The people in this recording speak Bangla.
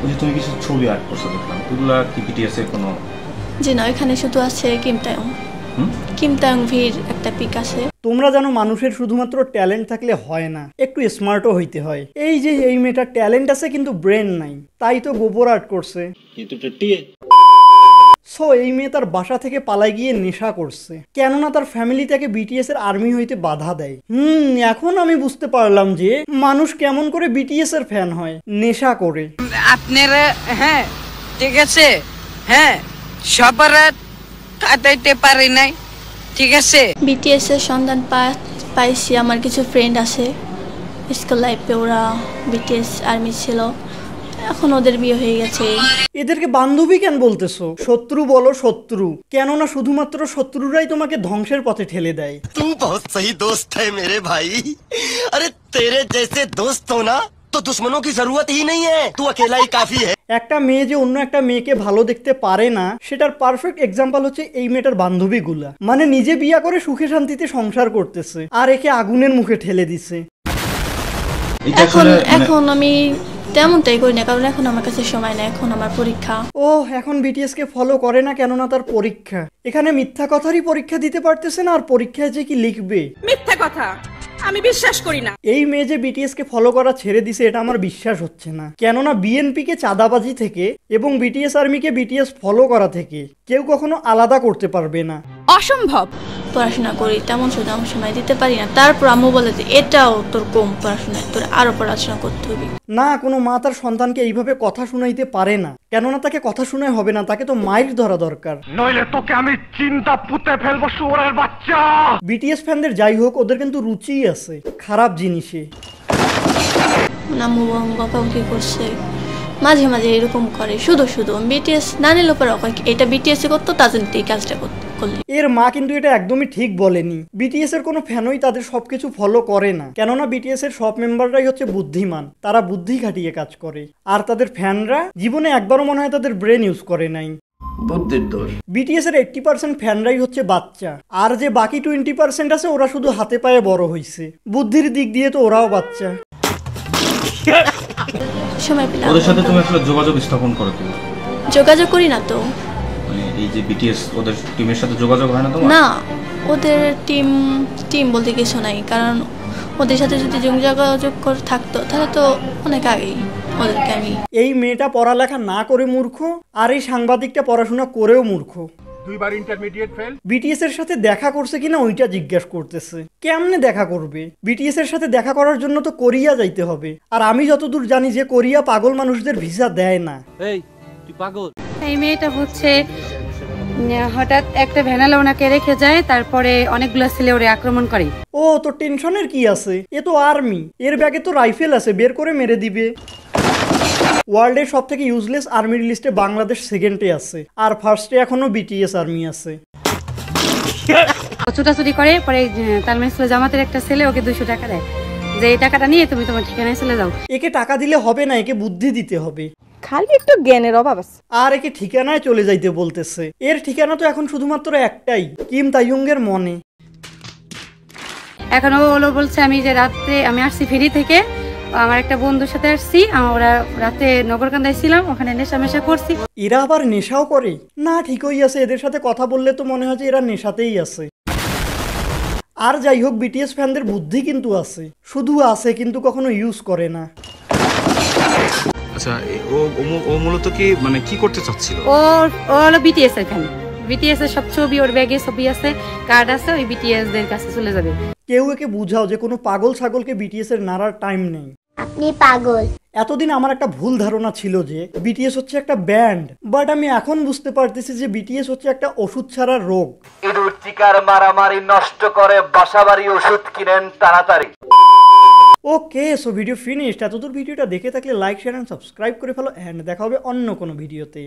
ওই যে তুমি কিছু ছবি আর্ট করছো দেখলাম, ওগুলা কি বিটিএস এর কোনো? জি না, এখানে শুধু আছে কিম তায়ং ভির একটা পিক আছে। তোমরা জানো মানুষের শুধুমাত্র ট্যালেন্ট থাকলে হয় না, একটু স্মার্টও হইতে হয়। এই যে এই মেয়েটার ট্যালেন্ট আছে কিন্তু ব্রেন নাই, তাই তো গোবর আর্ট করছে। সো এই মেয়ে তার বাসা থেকে পালাই গিয়ে নেশা করছে, কেননা তার ফ্যামিলি তাকে বিটিএস এর আর্মি হইতে বাধা দেয়। এখন আমি বুঝতে পারলাম যে মানুষ কেমন করে বিটিএস এর ফ্যান হয়, নেশা করে। আপনারা হ্যাঁ ঠিক আছে, হ্যাঁ সবার কাটাইতে পারি নাই, ঠিক আছে। বিটিএস এর সন্ধান পাইছি, আমার কিছু ফ্রেন্ড আছে স্কুল লাইফে, ওরা বিটিএস আর্মি ছিল, এখন ওদের বিয়ে হয়ে গেছে। এদেরকে বান্ধবী কেন বলতেছো? শত্রু বলো শত্রু, কেননা শুধুমাত্র শত্রুরাই তোমাকে ধ্বংসের পথে ঠেলে দেয়। তুই বহুত সহি দোস্ত হ্যায় মেরে ভাই, আরে তেরে জैसे दोस्त हो ना तो दुश्मनों की जरूरत ही नहीं है, तू अकेला ही काफी है। একটা মেয়ে যে অন্য একটা মেয়েকে ভালো দেখতে পারে না, সেটার পারফেক্ট এক্সাম্পল হচ্ছে এই মেয়েটার বান্ধবীগুলা। মানে নিজে বিয়া করে সুখে শান্তিতে সংসার করতেছে, আর একে আগুনের মুখে ঠেলে দিছে। এখন আমি তেমনটাই করি না, কারণ এখন আমার কাছে সময় নেই, এখন আমার পরীক্ষা। এখন বিটিএস কে ফলো করে না কেননা তার পরীক্ষা। এখানে মিথ্যা কথারই পরীক্ষা দিতে পারতেছে না, আর পরীক্ষায় যে কি লিখবে। মিথ্যা কথা আমি বিশ্বাস করি না। এই মেয়ে যে বিটিএস কে ফলো করা ছেড়ে দিছে, এটা আমার বিশ্বাস হচ্ছে না, কেননা বিএনপি কে চাঁদাবাজি থেকে এবং বিটিএস আর্মিকে বিটিএস ফলো করা থেকে কেউ কখনো আলাদা করতে পারবে না। অসম্ভব। পড়াশোনা করি, তেমন শুধু আমি সময় দিতে পারি না। তারপর আম্মু বলে যে এটাও তোর কম পড়াশোনা, তোর আরো পড়াশোনা করতে হবে। না, কোনো মা তার সন্তানকে এইভাবে কথা শুনাইতে পারে না, কেননা তাকে কথা শুনাই হবে না, তাকে তো মাইর ধরা দরকার, নইলে তোকে আমি চিন্তা পুঁতে ফেলবো শুয়োরের বাচ্চা। বিটিএস ফ্যানদের যাই হোক, ওদের কিন্তু রুচিই আছে খারাপ জিনিসে। আম্মু বকাবকি করছে, মাঝে মাঝে এরকম করে, শুধু বিটিএস না নিলে পরে এটা বিটিএস করতো, তাদের এই কাজটা করলে। এর মা কিন্তু এটা একদমই ঠিক বলেনি। বিটিএস এর কোনো ফ্যানই তাদের সবকিছু ফলো করে না, কেননা বিটিএস এর সব মেম্বাররাই হচ্ছে বুদ্ধিমান, তারা বুদ্ধি খাটিয়ে কাজ করে, আর তাদের ফ্যানরা জীবনে একবারও মনে হয় তাদের ব্রেন ইউজ করে নাই। বুদ্ধির দোষ। বিটিএস এর 80% ফ্যানরাই হচ্ছে বাচ্চা, আর যে বাকি 20% আছে ওরা শুধু হাতে পায়ে বড় হইছে, বুদ্ধির দিক দিয়ে তো ওরাও বাচ্চা। ওদের সাথে তুমি আসলে যোগাযোগ স্থাপন করো কি? যোগাযোগ করি না তো, মানে এই যে বিটিএস ওদের টিমের সাথে যোগাযোগ হয় না তোমার? না, ওদের টিম বলতে কিছু নাই, কারণ ওদের সাথে যদি যোগাযোগ থাকতো তাহলে তো অনেক আগেই ওদেরকে আমি। এই মেয়েটা পড়ালেখা না করে মূর্খ, আর এই সাংবাদিকটা পড়াশোনা করেও মূর্খ। দুইবার ইন্টারমিডিয়েট ফেল। বিটিএস এর সাথে দেখা করছে কিনা ওইটা জিজ্ঞেস করতেছে। কেমনে দেখা করবে? বিটিএস এর সাথে দেখা করার জন্য তো কোরিয়া যাইতে হবে, আর আমি যতদূর জানি যে কোরিয়া পাগল মানুষদের ভিসা দেয় না। এই তুই পাগল? এই মেয়েটা হচ্ছে হঠাৎ একটা ভ্যানালে ওনাকে রেখে যায়, তারপরে অনেকগুলো ছেলে ওরে আক্রমণ করে। ও তো টেনশনের কি আছে, এ তো আর্মি, এর ব্যাগে তো রাইফেল আছে, বের করে মেরে দিবে। ওয়ার্ল্ডের সব থেকে ইউজলেস আর্মির লিস্টে বাংলাদেশ সেকেন্ডে আছে, আর ফার্স্টে এখনো বিটিএস আর্মি আছে। ছোটাছুটি করে, পরে তালমের জামাতের একটা ছেলে ওকে 200 টাকা দেয়, যে এই টাকাটা নিয়ে তুমি তোমার ঠিকানায় চলে যাও। একে টাকা দিলে হবে না, একে বুদ্ধি দিতে হবে, খালি একটু জ্ঞানের অভাব আছে। আর একে ঠিকানায় চলে যাইতে বলতেছে। এর ঠিকানা তো এখন শুধুমাত্র একটাই, কিম তাইয়ুংয়ের মনে। এখন ওলো বলছে আমি যে রাতে আমি আসছি ফেরি থেকে, আমার একটা বন্ধুর সাথে আসছি, ওরা রাতে নগরকান্দায় ছিলাম, ওখানে নেশা করছি। এরা আবার নেশাও করে? না, ঠিকই আছে, এদের সাথে কথা বললে তো মনে হয় যে এরা নেশাতেই আছে। আর যাই হোক, বিটিএস ফ্যানদের বুদ্ধি কিন্তু আছে, শুধু আছে কিন্তু কখনো ইউজ করে না। আচ্ছা, ও মূলত কি মানে কি করতে চাচ্ছিল? ও হলো বিটিএস এর ফ্যান, বিটিএস এর সব ছবি ওর ব্যাগে ছবি আছে, কার্ড আছে, ওই বিটিএস দের কাছে চলে যাবে। কেউ একে বুঝাও যে কোনো পাগল ছাগলকে বিটিএস এর নাড়ার টাইম নেই। আপনি পাগল। এতদিন আমার একটা ভুল ধারণা ছিল যে বিটিএস হচ্ছে একটা ব্যান্ড, বাট আমি এখন বুঝতে পারতেছি যে বিটিএস হচ্ছে একটা ওষুধ ছাড়া রোগ। ইঁদুর চিকার মারামারি নষ্ট করে বাসাবাড়ি ওষুধ কিনেন তাড়াতাড়ি। ওকে, সো ভিডিও ফিনিশড। এতদূর ভিডিওটা দেখে থাকলে লাইক, শেয়ার এন্ড সাবস্ক্রাইব করে ফেলো, এন্ড দেখা হবে অন্য কোনো ভিডিওতে।